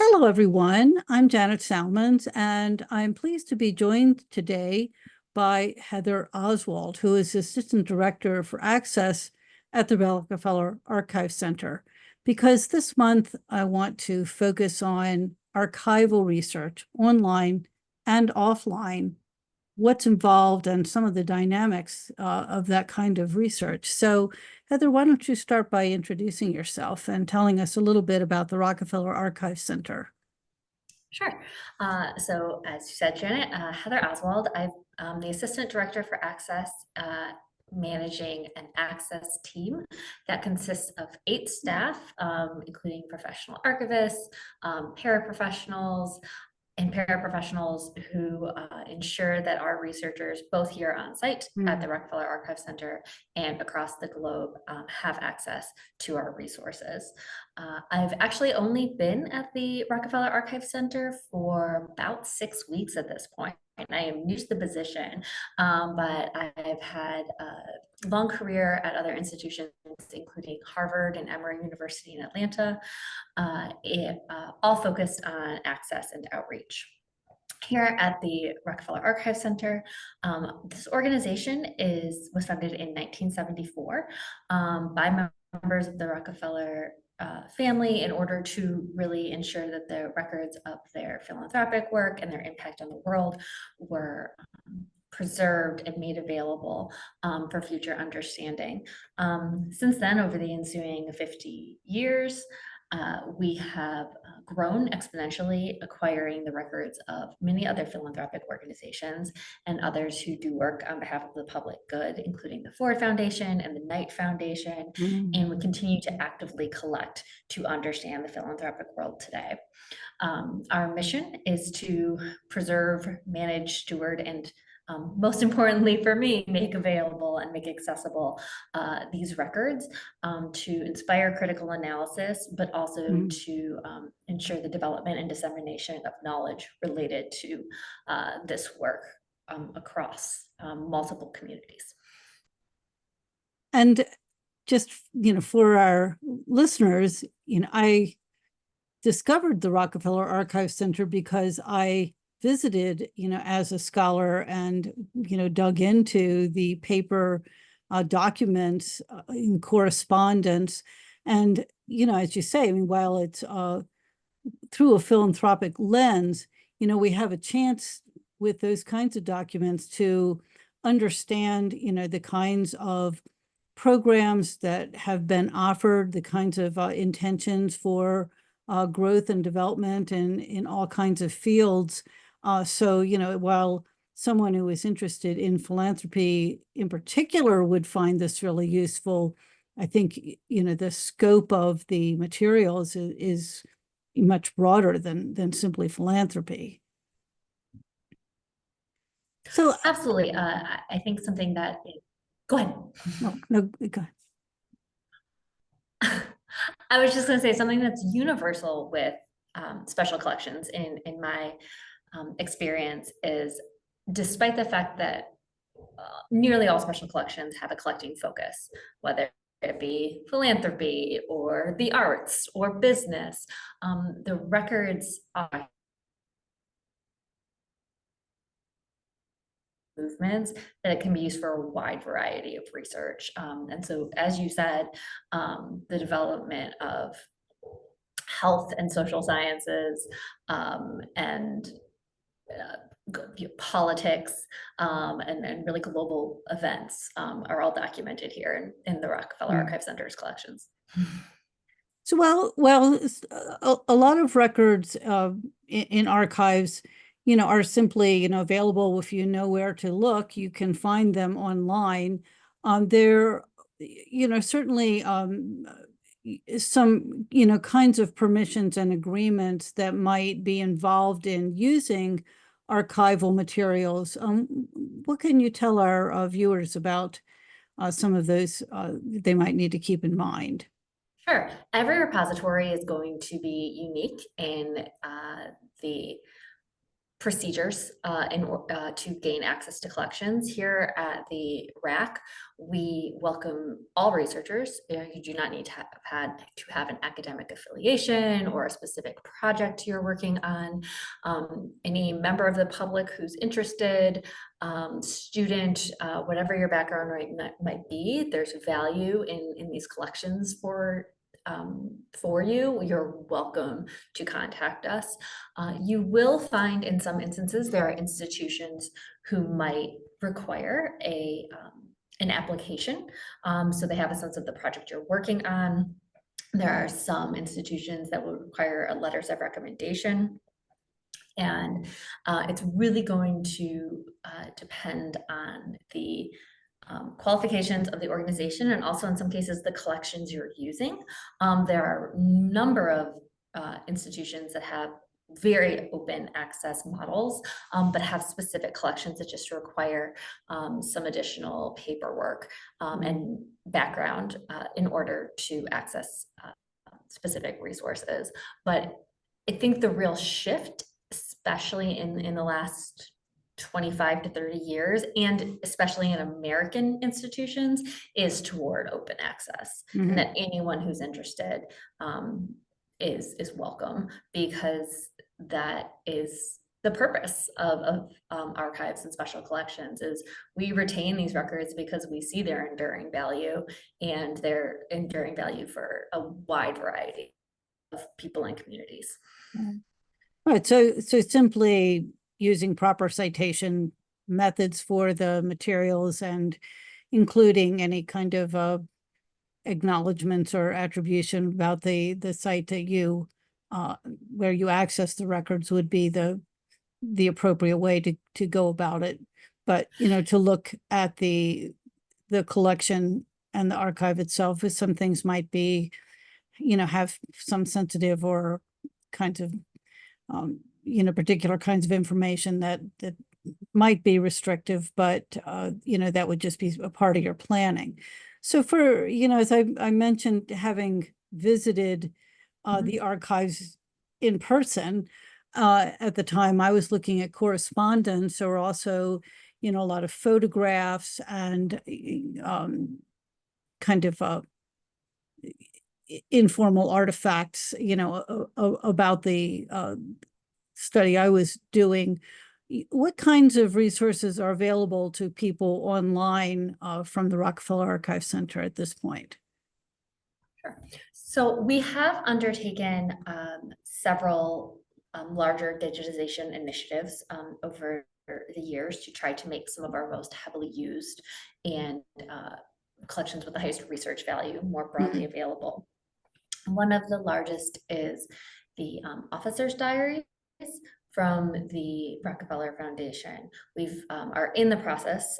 Hello, everyone. I'm Janet Salmons, and I'm pleased to be joined today by Heather Oswald, who is Assistant Director for Access at the Rockefeller Archive Center. Because this month I want to focus on archival research, online and offline, what's involved and some of the dynamics of that kind of research. So, Heather, why don't you start by introducing yourself and telling us a little bit about the Rockefeller Archive Center? Sure. So as you said, Janet, Heather Oswald, I'm the Assistant Director for Access, managing an access team that consists of 8 staff, including professional archivists, paraprofessionals, and paraprofessionals who ensure that our researchers, both here on site at the Rockefeller Archive Center and across the globe, have access to our resources. I've actually only been at the Rockefeller Archive Center for about 6 weeks at this point. I am new to the position, but I've had a long career at other institutions, including Harvard and Emory University in Atlanta, all focused on access and outreach. Here at the Rockefeller Archive Center, this organization was founded in 1974 by members of the Rockefeller family in order to really ensure that the records of their philanthropic work and their impact on the world were preserved and made available for future understanding. Since then, over the ensuing 50 years, we have grown exponentially, acquiring the records of many other philanthropic organizations and others who do work on behalf of the public good, including the Ford Foundation and the Knight Foundation. And we continue to actively collect to understand the philanthropic world today. Our mission is to preserve, manage, steward, and most importantly for me, make available and make accessible these records to inspire critical analysis, but also to ensure the development and dissemination of knowledge related to this work across multiple communities. And just, for our listeners, I discovered the Rockefeller Archive Center because I visited, as a scholar and, dug into the paper documents in correspondence. And, as you say, while it's through a philanthropic lens, we have a chance with those kinds of documents to understand, the kinds of programs that have been offered, the kinds of intentions for growth and development in all kinds of fields. So, while someone who is interested in philanthropy in particular would find this really useful, I think, the scope of the materials is much broader than simply philanthropy. So absolutely. I think something that, go ahead. No, go ahead. I was just going to say something that's universal with special collections in my experience is, despite the fact that nearly all special collections have a collecting focus, whether it be philanthropy or the arts or business, the records are movements that can be used for a wide variety of research. And so, as you said, the development of health and social sciences and politics and really global events are all documented here in the Rockefeller Archive Center's collections. So, well, a lot of records in archives, are simply, available if you know where to look. You can find them online. There, certainly some, kinds of permissions and agreements that might be involved in using archival materials. What can you tell our viewers about some of those they might need to keep in mind? Sure. Every repository is going to be unique in the procedures to gain access to collections. Here at the RAC, we welcome all researchers. You do not need to have an academic affiliation or a specific project you're working on. Any member of the public who's interested, student, whatever your background might be, there's value in these collections for you. You're welcome to contact us. You will find in some instances there are institutions who might require an application, so they have a sense of the project you're working on. There are some institutions that will require a letters of recommendation. And it's really going to depend on the qualifications of the organization, and also in some cases the collections you're using. There are a number of institutions that have very open access models, but have specific collections that just require some additional paperwork and background in order to access specific resources. But I think the real shift, especially in the last 25 to 30 years, and especially in American institutions, is toward open access, and that anyone who's interested is welcome, because that is the purpose of archives and special collections. Is we retain these records because we see their enduring value, and their enduring value for a wide variety of people and communities. Right. So simply using proper citation methods for the materials and including any kind of acknowledgments or attribution about the site that you where you access the records would be the appropriate way to go about it. But to look at the collection and the archive itself, as some things might be, have some sensitive or kinds of particular kinds of information that might be restrictive, but that would just be a part of your planning. So for, as I mentioned, having visited the archives in person, at the time I was looking at correspondence, or also, a lot of photographs and kind of informal artifacts, about the study I was doing. What kinds of resources are available to people online from the Rockefeller Archive Center at this point? Sure. So we have undertaken several larger digitization initiatives over the years to try to make some of our most heavily used and collections with the highest research value more broadly available. One of the largest is the officers' diaries from the Rockefeller Foundation. We've are in the process.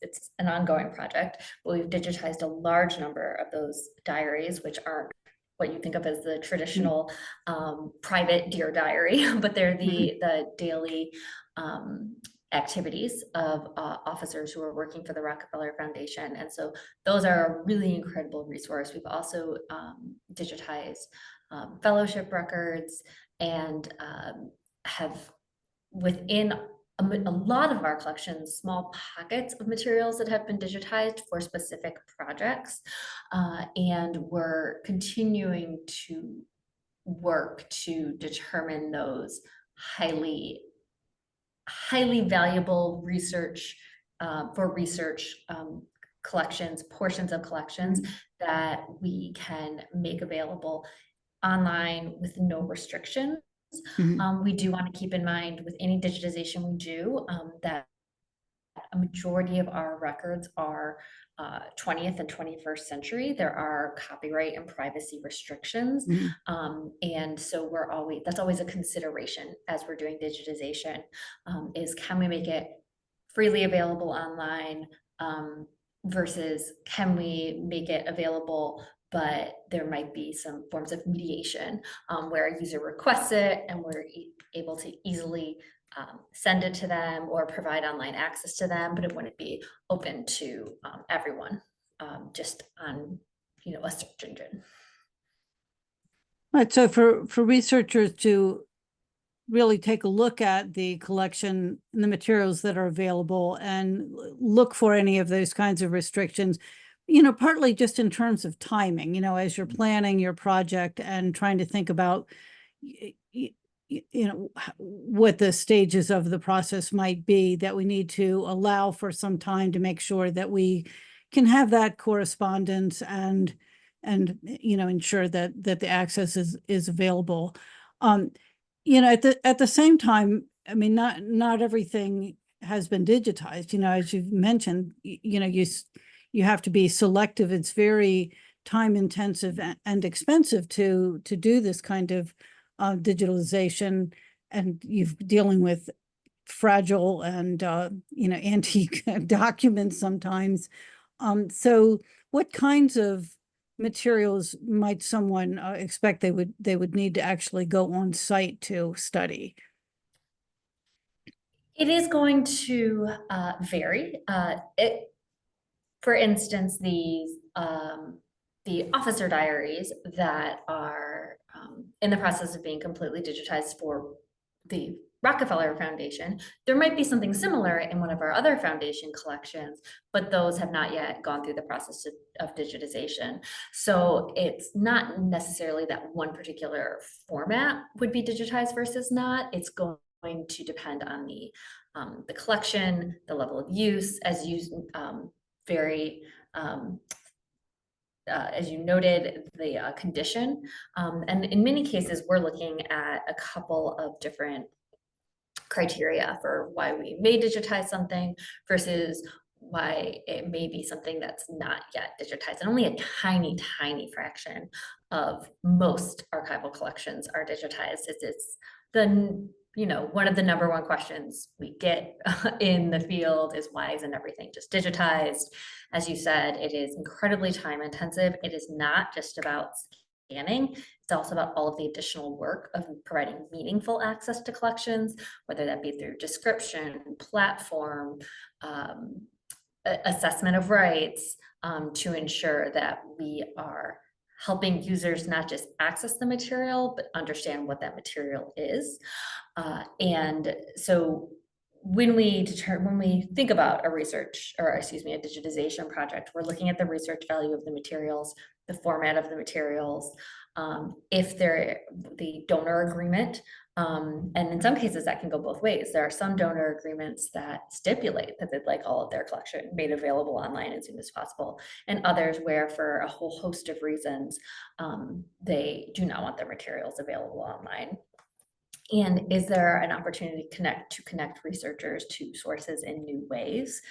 It's an ongoing project, but we've digitized a large number of those diaries, which aren't what you think of as the traditional private Dear Diary, but they're the daily activities of officers who are working for the Rockefeller Foundation. And so those are a really incredible resource. We've also digitized fellowship records, and have within a lot of our collections small pockets of materials that have been digitized for specific projects, and we're continuing to work to determine those highly valuable research for research collections, portions of collections that we can make available online with no restrictions. We do want to keep in mind with any digitization we do that a majority of our records are 20th and 21st century. There are copyright and privacy restrictions. And so that's always a consideration as we're doing digitization, is can we make it freely available online versus can we make it available, but there might be some forms of mediation where a user requests it and we're able to easily send it to them or provide online access to them, but it wouldn't be open to everyone just on a search engine. Right. So for researchers to really take a look at the collection and the materials that are available and look for any of those kinds of restrictions, partly just in terms of timing, as you're planning your project and trying to think about, what the stages of the process might be, that we need to allow for some time to make sure that we can have that correspondence and ensure that the access is available. At the same time, I mean, not everything has been digitized, as you've mentioned, you have to be selective. It's very time intensive and expensive to do this kind of digitalization, and you're dealing with fragile and antique documents sometimes. So what kinds of materials might someone expect they would need to actually go on site to study? It is going to vary. For instance, the officer diaries that are in the process of being completely digitized for the Rockefeller Foundation, there might be something similar in one of our other foundation collections, but those have not yet gone through the process of digitization. So it's not necessarily that one particular format would be digitized versus not. It's going to depend on the collection, the level of use, very as you noted, the condition. And in many cases, we're looking at a couple of different criteria for why we may digitize something versus why it may be something that's not yet digitized. And only a tiny, tiny fraction of most archival collections are digitized. It's the one of the number one questions we get in the field is, why isn't everything just digitized? As you said, it is incredibly time intensive. It is not just about scanning. It's also about all of the additional work of providing meaningful access to collections, whether that be through description, platform, assessment of rights, to ensure that we are helping users not just access the material, but understand what that material is. And so when we think about a digitization project, we're looking at the research value of the materials, the format of the materials, if they're the donor agreement. And in some cases that can go both ways. There are some donor agreements that stipulate that they'd like all of their collection made available online as soon as possible, and others where, for a whole host of reasons, they do not want their materials available online. And is there an opportunity to connect researchers to sources in new ways?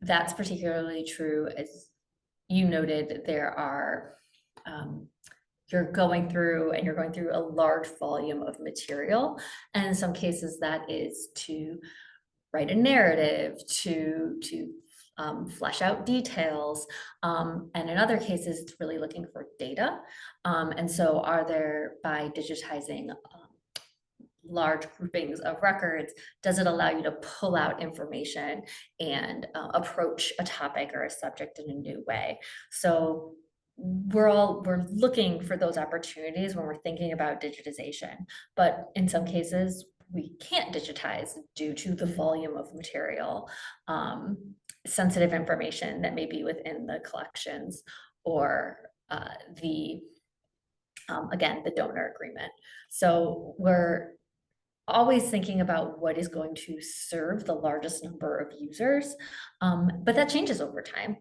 That's particularly true, as you noted. You're going through a large volume of material, and in some cases that is to write a narrative, to flesh out details, and in other cases it's really looking for data. And so by digitizing large groupings of records, does it allow you to pull out information and approach a topic or a subject in a new way? So we're looking for those opportunities when we're thinking about digitization, but in some cases we can't digitize due to the volume of material, sensitive information that may be within the collections, or again, the donor agreement. So we're always thinking about what is going to serve the largest number of users. But that changes over time.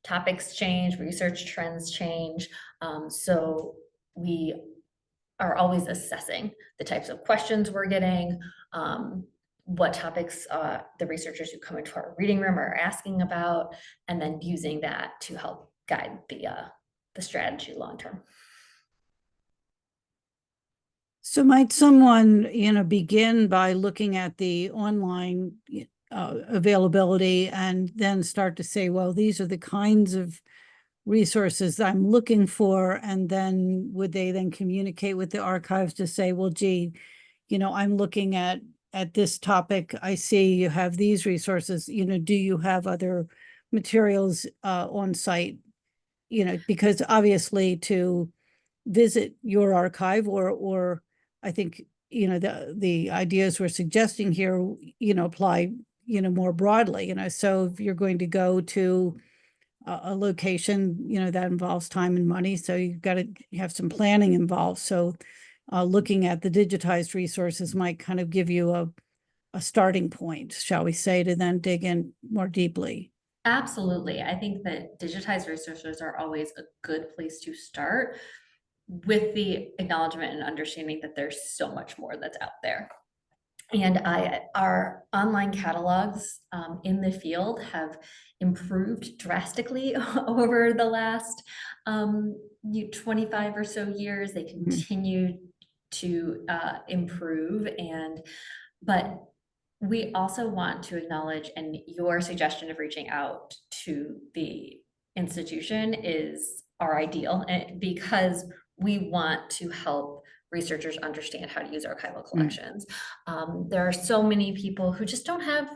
Topics change, research trends change. So we are always assessing the types of questions we're getting, what topics the researchers who come into our reading room are asking about, and then using that to help guide the strategy long term. So might someone, begin by looking at the online availability and then start to say, well, these are the kinds of resources I'm looking for, and then would they then communicate with the archives to say, well, gee, I'm looking at this topic, I see you have these resources, do you have other materials on site? Because obviously to visit your archive, or I think, the ideas we're suggesting here, apply, more broadly, so if you're going to go to a location, that involves time and money, so you've got to have some planning involved. So looking at the digitized resources might kind of give you a starting point, shall we say, to then dig in more deeply. Absolutely. I think that digitized resources are always a good place to start, with the acknowledgement and understanding that there's so much more that's out there. And our online catalogs in the field have improved drastically over the last 25 or so years. They continue to improve, but we also want to acknowledge, and your suggestion of reaching out to the institution is our ideal, because we want to help researchers understand how to use archival collections. There are so many people who just don't have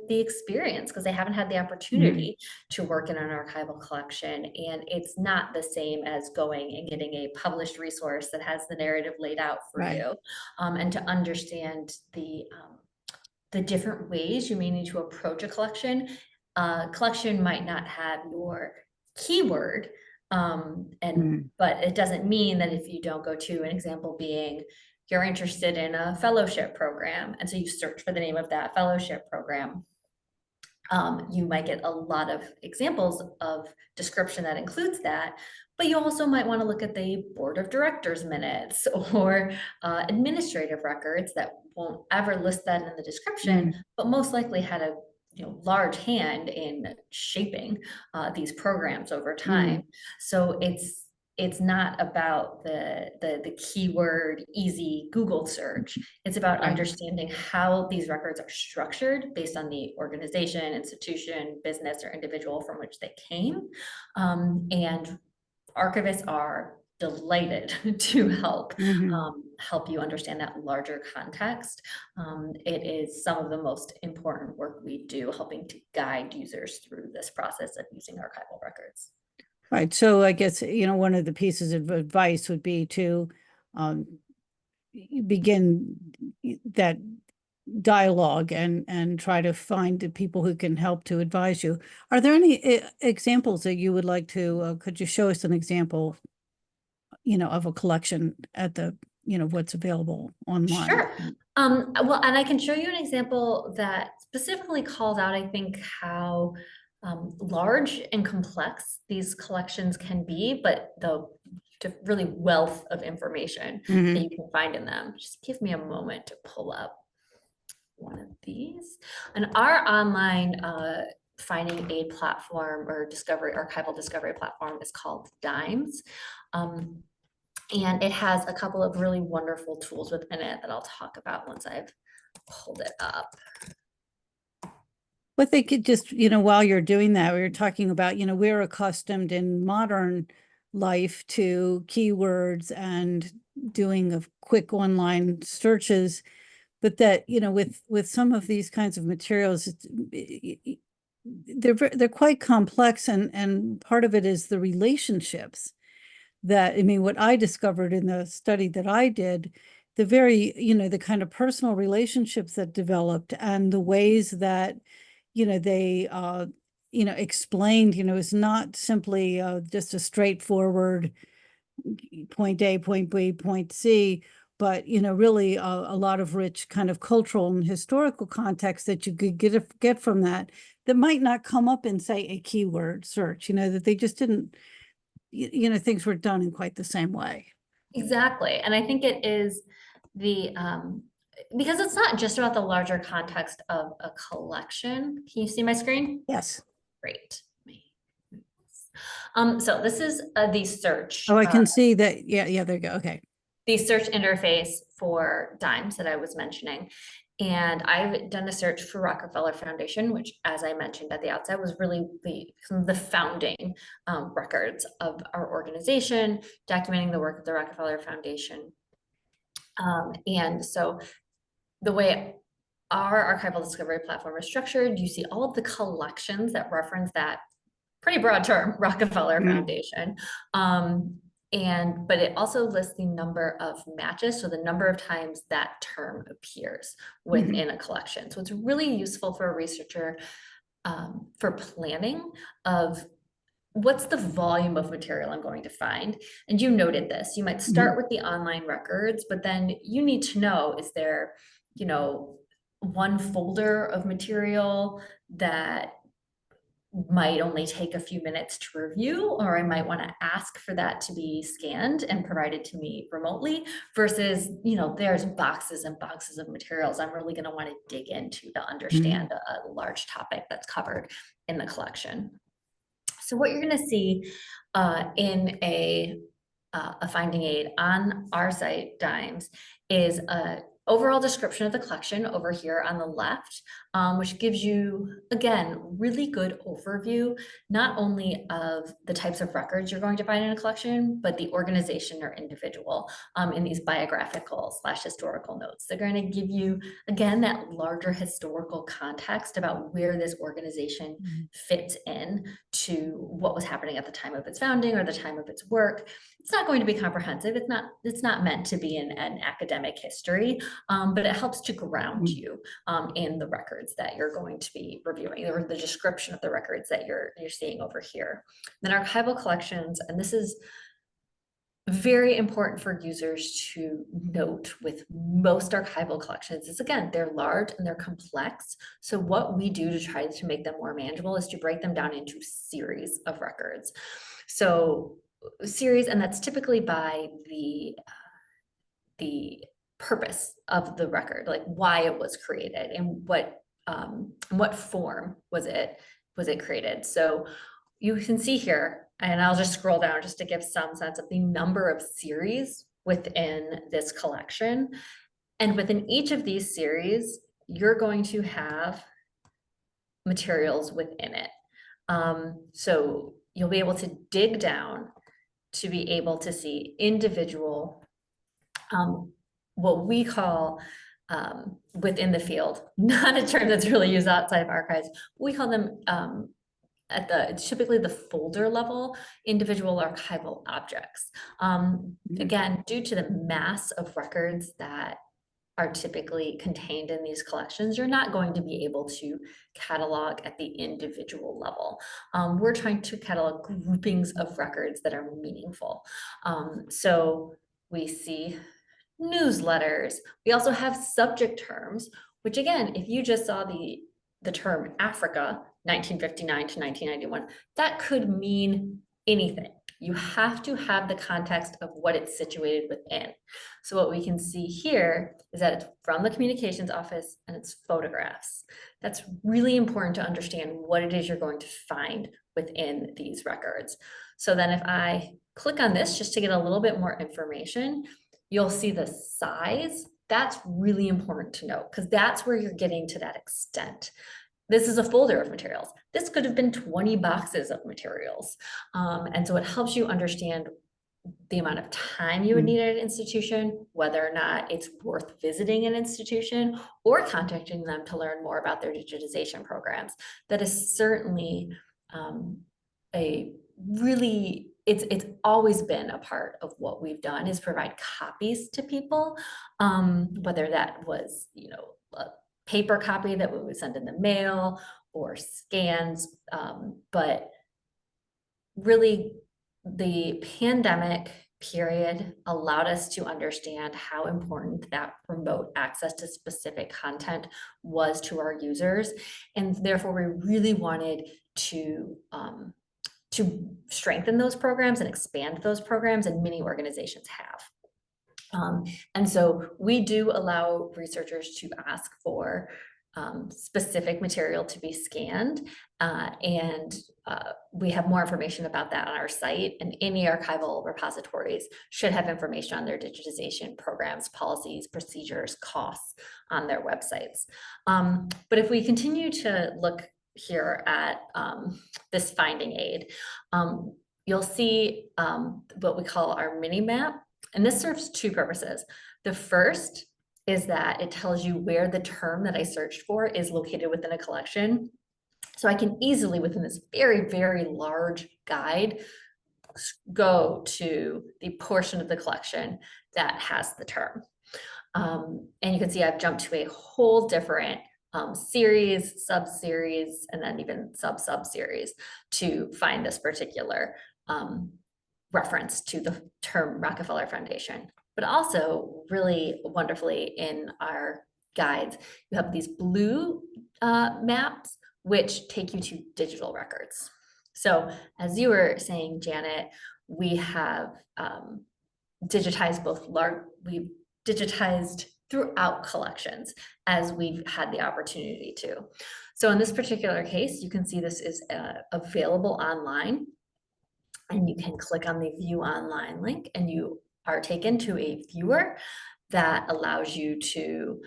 the experience because they haven't had the opportunity to work in an archival collection. And it's not the same as going and getting a published resource that has the narrative laid out for you. And to understand the different ways you may need to approach a collection. Collection might not have your keyword, but it doesn't mean that if you don't go to, an example being, you're interested in a fellowship program, and so you search for the name of that fellowship program, you might get a lot of examples of description that includes that, but you also might want to look at the board of directors minutes or administrative records that won't ever list that in the description, but most likely had a large hand in shaping these programs over time. So it's not about the keyword easy Google search. It's about understanding how these records are structured based on the organization, institution, business, or individual from which they came. And archivists are delighted to help help you understand that larger context. It is some of the most important work we do, helping to guide users through this process of using archival records. Right. So I guess, one of the pieces of advice would be to begin that dialogue and try to find the people who can help to advise you. Are there any examples that you would like to, could you show us an example, of a collection at the, what's available online? Sure. Well, and I can show you an example that specifically calls out, I think, how large and complex these collections can be, but the really wealth of information that you can find in them. Just give me a moment to pull up one of these. And our online finding aid platform or archival discovery platform is called DIMES. And it has a couple of really wonderful tools within it that I'll talk about once I've pulled it up. But they could just, while you're doing that, we were talking about, we're accustomed in modern life to keywords and doing of quick online searches, but that, with some of these kinds of materials, they're quite complex, and part of it is the relationships that, what I discovered in the study that I did, the very, the kind of personal relationships that developed and the ways that, they, explained, it's not simply just a straightforward point A, point B, point C, but, really a lot of rich kind of cultural and historical context that you could get from that might not come up in, say, a keyword search, that they just didn't, things were done in quite the same way. Exactly. And I think it is because it's not just about the larger context of a collection. Can you see my screen? Yes. Great. So this is the search. Oh, I can see that. Yeah, there you go. Okay. The search interface for DIMES that I was mentioning. And I've done a search for Rockefeller Foundation, which, as I mentioned at the outset, was really the founding records of our organization, documenting the work of the Rockefeller Foundation. And so the way our archival discovery platform is structured, you see all of the collections that reference that pretty broad term, Rockefeller Foundation. but it also lists the number of matches, so the number of times that term appears within a collection. So it's really useful for a researcher for planning of what's the volume of material I'm going to find. And you noted this, you might start with the online records, but then you need to know, is there, you know, one folder of material that might only take a few minutes to review, or I might want to ask for that to be scanned and provided to me remotely versus, you know, there's boxes and boxes of materials I'm really going to want to dig into to understand a large topic that's covered in the collection. So what you're going to see in a finding aid on our site, Dimes, is a overall description of the collection over here on the left, which gives you, again, really good overview, not only of the types of records you're going to find in a collection, but the organization or individual in these biographical / historical notes. They're going to give you, again, that larger historical context about where this organization fits in to what was happening at the time of its founding or the time of its work. It's not going to be comprehensive. It's not meant to be an academic history, but it helps to ground you in the records that you're going to be reviewing, or the description of the records that you're seeing over here. Then archival collections, and this is very important for users to note with most archival collections is, again, they're large and they're complex. So what we do to try to make them more manageable is to break them down into series of records. So series, and that's typically by the purpose of the record, like why it was created and what form was it created. So you can see here, and I'll just scroll down just to give some sense of the number of series within this collection. And within each of these series, you're going to have materials within it. So you'll be able to dig down to be able to see individual, what we call within the field, not a term that's really used outside of archives. We call them typically the folder level, individual archival objects. Again, due to the mass of records that are typically contained in these collections, you're not going to be able to catalog at the individual level. We're trying to catalog groupings of records that are meaningful. So we see newsletters. We also have subject terms, which, again, if you just saw the term Africa, 1959 to 1991, that could mean anything. You have to have the context of what it's situated within. So what we can see here is that it's from the communications office and it's photographs. That's really important to understand what it is you're going to find within these records. So then if I click on this just to get a little bit more information, you'll see the size. That's really important to note because that's where you're getting to that extent. This is a folder of materials. This could have been 20 boxes of materials. And so it helps you understand the amount of time you would need at an institution, whether or not it's worth visiting an institution or contacting them to learn more about their digitization programs. That is certainly it's always been a part of what we've done is provide copies to people, whether that was, you know, a paper copy that we would send in the mail or scans, but really the pandemic period allowed us to understand how important that remote access to specific content was to our users, and therefore we really wanted to strengthen those programs and expand those programs, and many organizations have. And so we do allow researchers to ask for specific material to be scanned, and we have more information about that on our site, and any archival repositories should have information on their digitization programs, policies, procedures, costs on their websites. But if we continue to look here at this finding aid, you'll see what we call our mini map, and this serves two purposes. The first is that it tells you where the term that I searched for is located within a collection. So I can easily, within this very, very large guide, go to the portion of the collection that has the term. And you can see I've jumped to a whole different series, sub-series, and then even sub-sub-series to find this particular reference to the term Rockefeller Foundation. But also really wonderfully in our guides, you have these blue maps, which take you to digital records. So as you were saying, Janet, we have digitized we've digitized throughout collections as we've had the opportunity to. So in this particular case, you can see this is available online, and you can click on the view online link and you are taken to a viewer that allows you to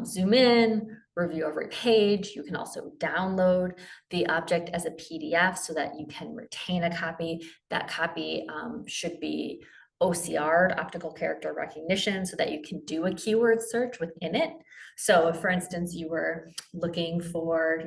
zoom in, review every page. You can also download the object as a PDF so that you can retain a copy. That copy should be OCR'd, optical character recognition, so that you can do a keyword search within it. So if, for instance, you were looking for,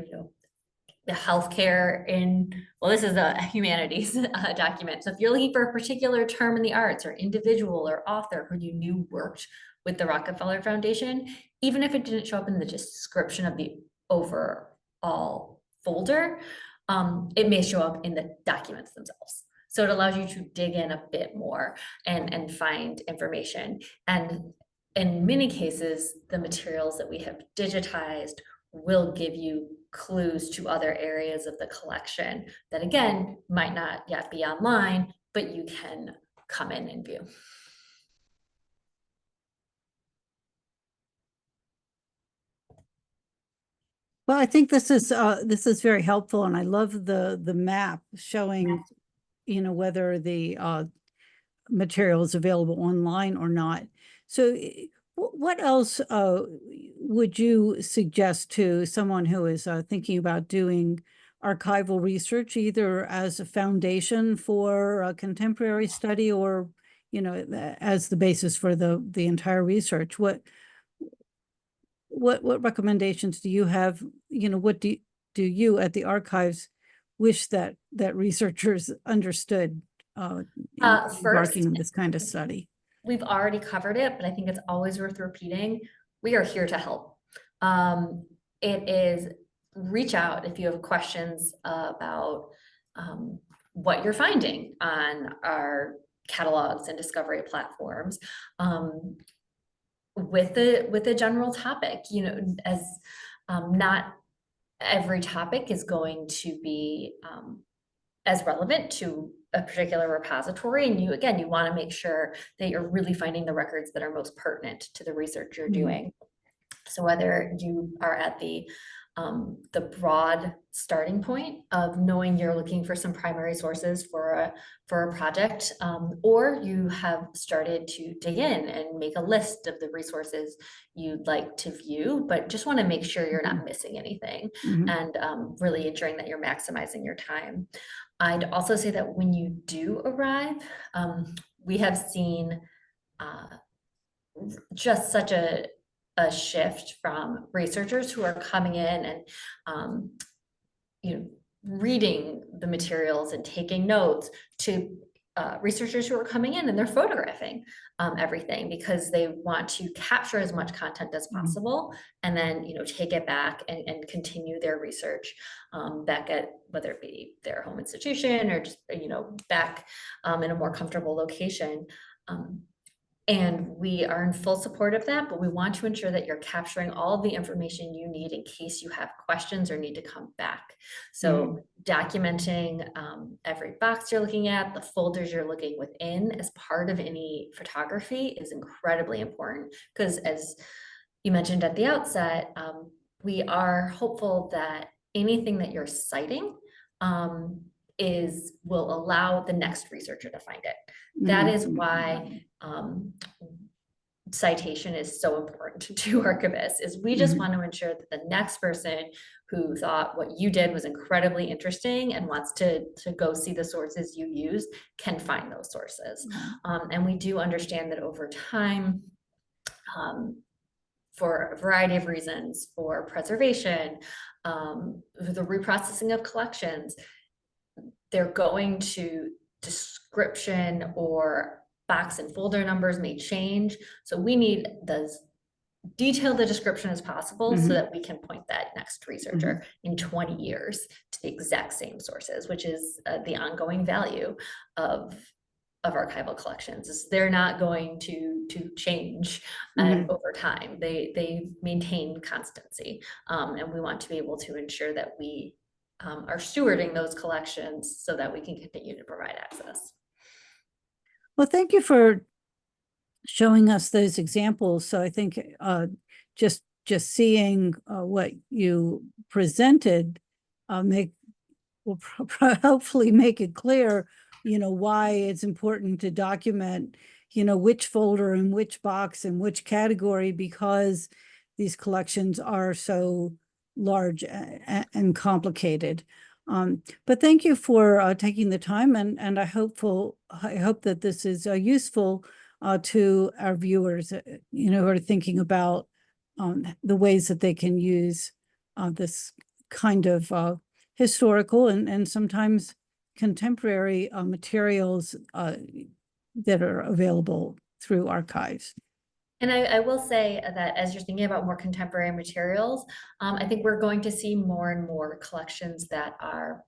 the healthcare in, well, this is a humanities document. So if you're looking for a particular term in the arts or individual or author who you knew worked with the Rockefeller Foundation, even if it didn't show up in the description of the overall folder, it may show up in the documents themselves. So it allows you to dig in a bit more and find information. And in many cases, the materials that we have digitized will give you clues to other areas of the collection that, again, might not yet be online, but you can come in and view. Well, I think this is very helpful, and I love the map showing, whether the material is available online or not. So what else would you suggest to someone who is thinking about doing archival research, either as a foundation for a contemporary study or, as the basis for the entire research? What recommendations do you have? What do you at the archives wish that researchers understood embarking on this kind of study? We've already covered it, but I think it's always worth repeating. We are here to help. It is reach out if you have questions about what you're finding on our catalogs and discovery platforms. With the general topic, as not every topic is going to be as relevant to a particular repository, and you want to make sure that you're really finding the records that are most pertinent to the research you're doing. So whether you are at the broad starting point of knowing you're looking for some primary sources for a project, or you have started to dig in and make a list of the resources you'd like to view, but just want to make sure you're not missing anything, and really ensuring that you're maximizing your time. I'd also say that when you do arrive, we have seen just such a shift from researchers who are coming in and reading the materials and taking notes to researchers who are coming in and they're photographing everything because they want to capture as much content as possible and then take it back and continue their research back at whether it be their home institution or just back in a more comfortable location. And we are in full support of that, but we want to ensure that you're capturing all of the information you need in case you have questions or need to come back. So documenting every box you're looking at, the folders you're looking within as part of any photography is incredibly important because, as you mentioned at the outset, we are hopeful that anything that you're citing will allow the next researcher to find it. That is why citation is so important to archivists, is we just want to ensure that the next person who thought what you did was incredibly interesting and wants to go see the sources you use can find those sources. And we do understand that over time, for a variety of reasons, for preservation, the reprocessing of collections, they're going to description or box and folder numbers may change. So we need as detailed a description as possible so that we can point that next researcher in 20 years to the exact same sources, which is the ongoing value of archival collections. Is they're not going to change over time. They maintain constancy, and we want to be able to ensure that we are stewarding those collections so that we can continue to provide access. Well, thank you for showing us those examples. So I think just seeing what you presented will hopefully make it clear, why it's important to document, which folder and which box and which category, because these collections are so large and complicated. But thank you for taking the time, and I hope that this is useful to our viewers, who are thinking about the ways that they can use this kind of historical and sometimes contemporary materials that are available through archives. And I will say that as you're thinking about more contemporary materials, I think we're going to see more and more collections that are,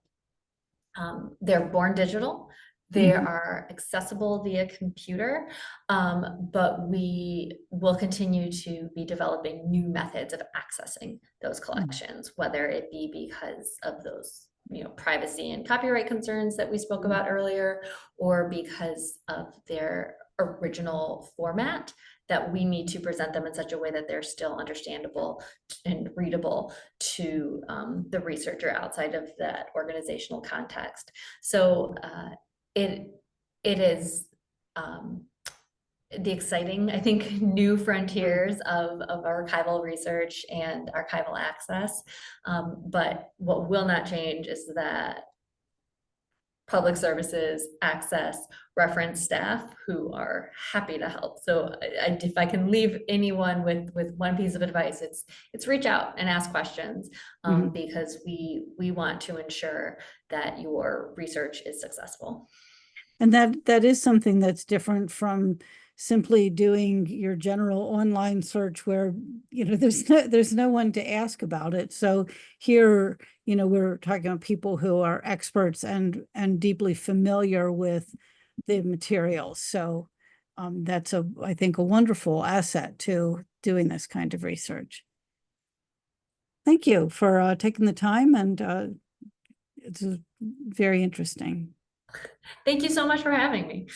they're born digital. They are accessible via computer, but we will continue to be developing new methods of accessing those collections, whether it be because of those privacy and copyright concerns that we spoke about earlier, or because of their original format, that we need to present them in such a way that they're still understandable and readable to the researcher outside of that organizational context. So it is the exciting, I think, new frontiers of archival research and archival access. But what will not change is that public services, access, reference staff who are happy to help. So if I can leave anyone with one piece of advice, it's reach out and ask questions, because we want to ensure that your research is successful. And that is something that's different from simply doing your general online search where, there's no one to ask about it. So here, we're talking about people who are experts and deeply familiar with the materials. So that's I think a wonderful asset to doing this kind of research. Thank you for taking the time, and it's very interesting. Thank you so much for having me.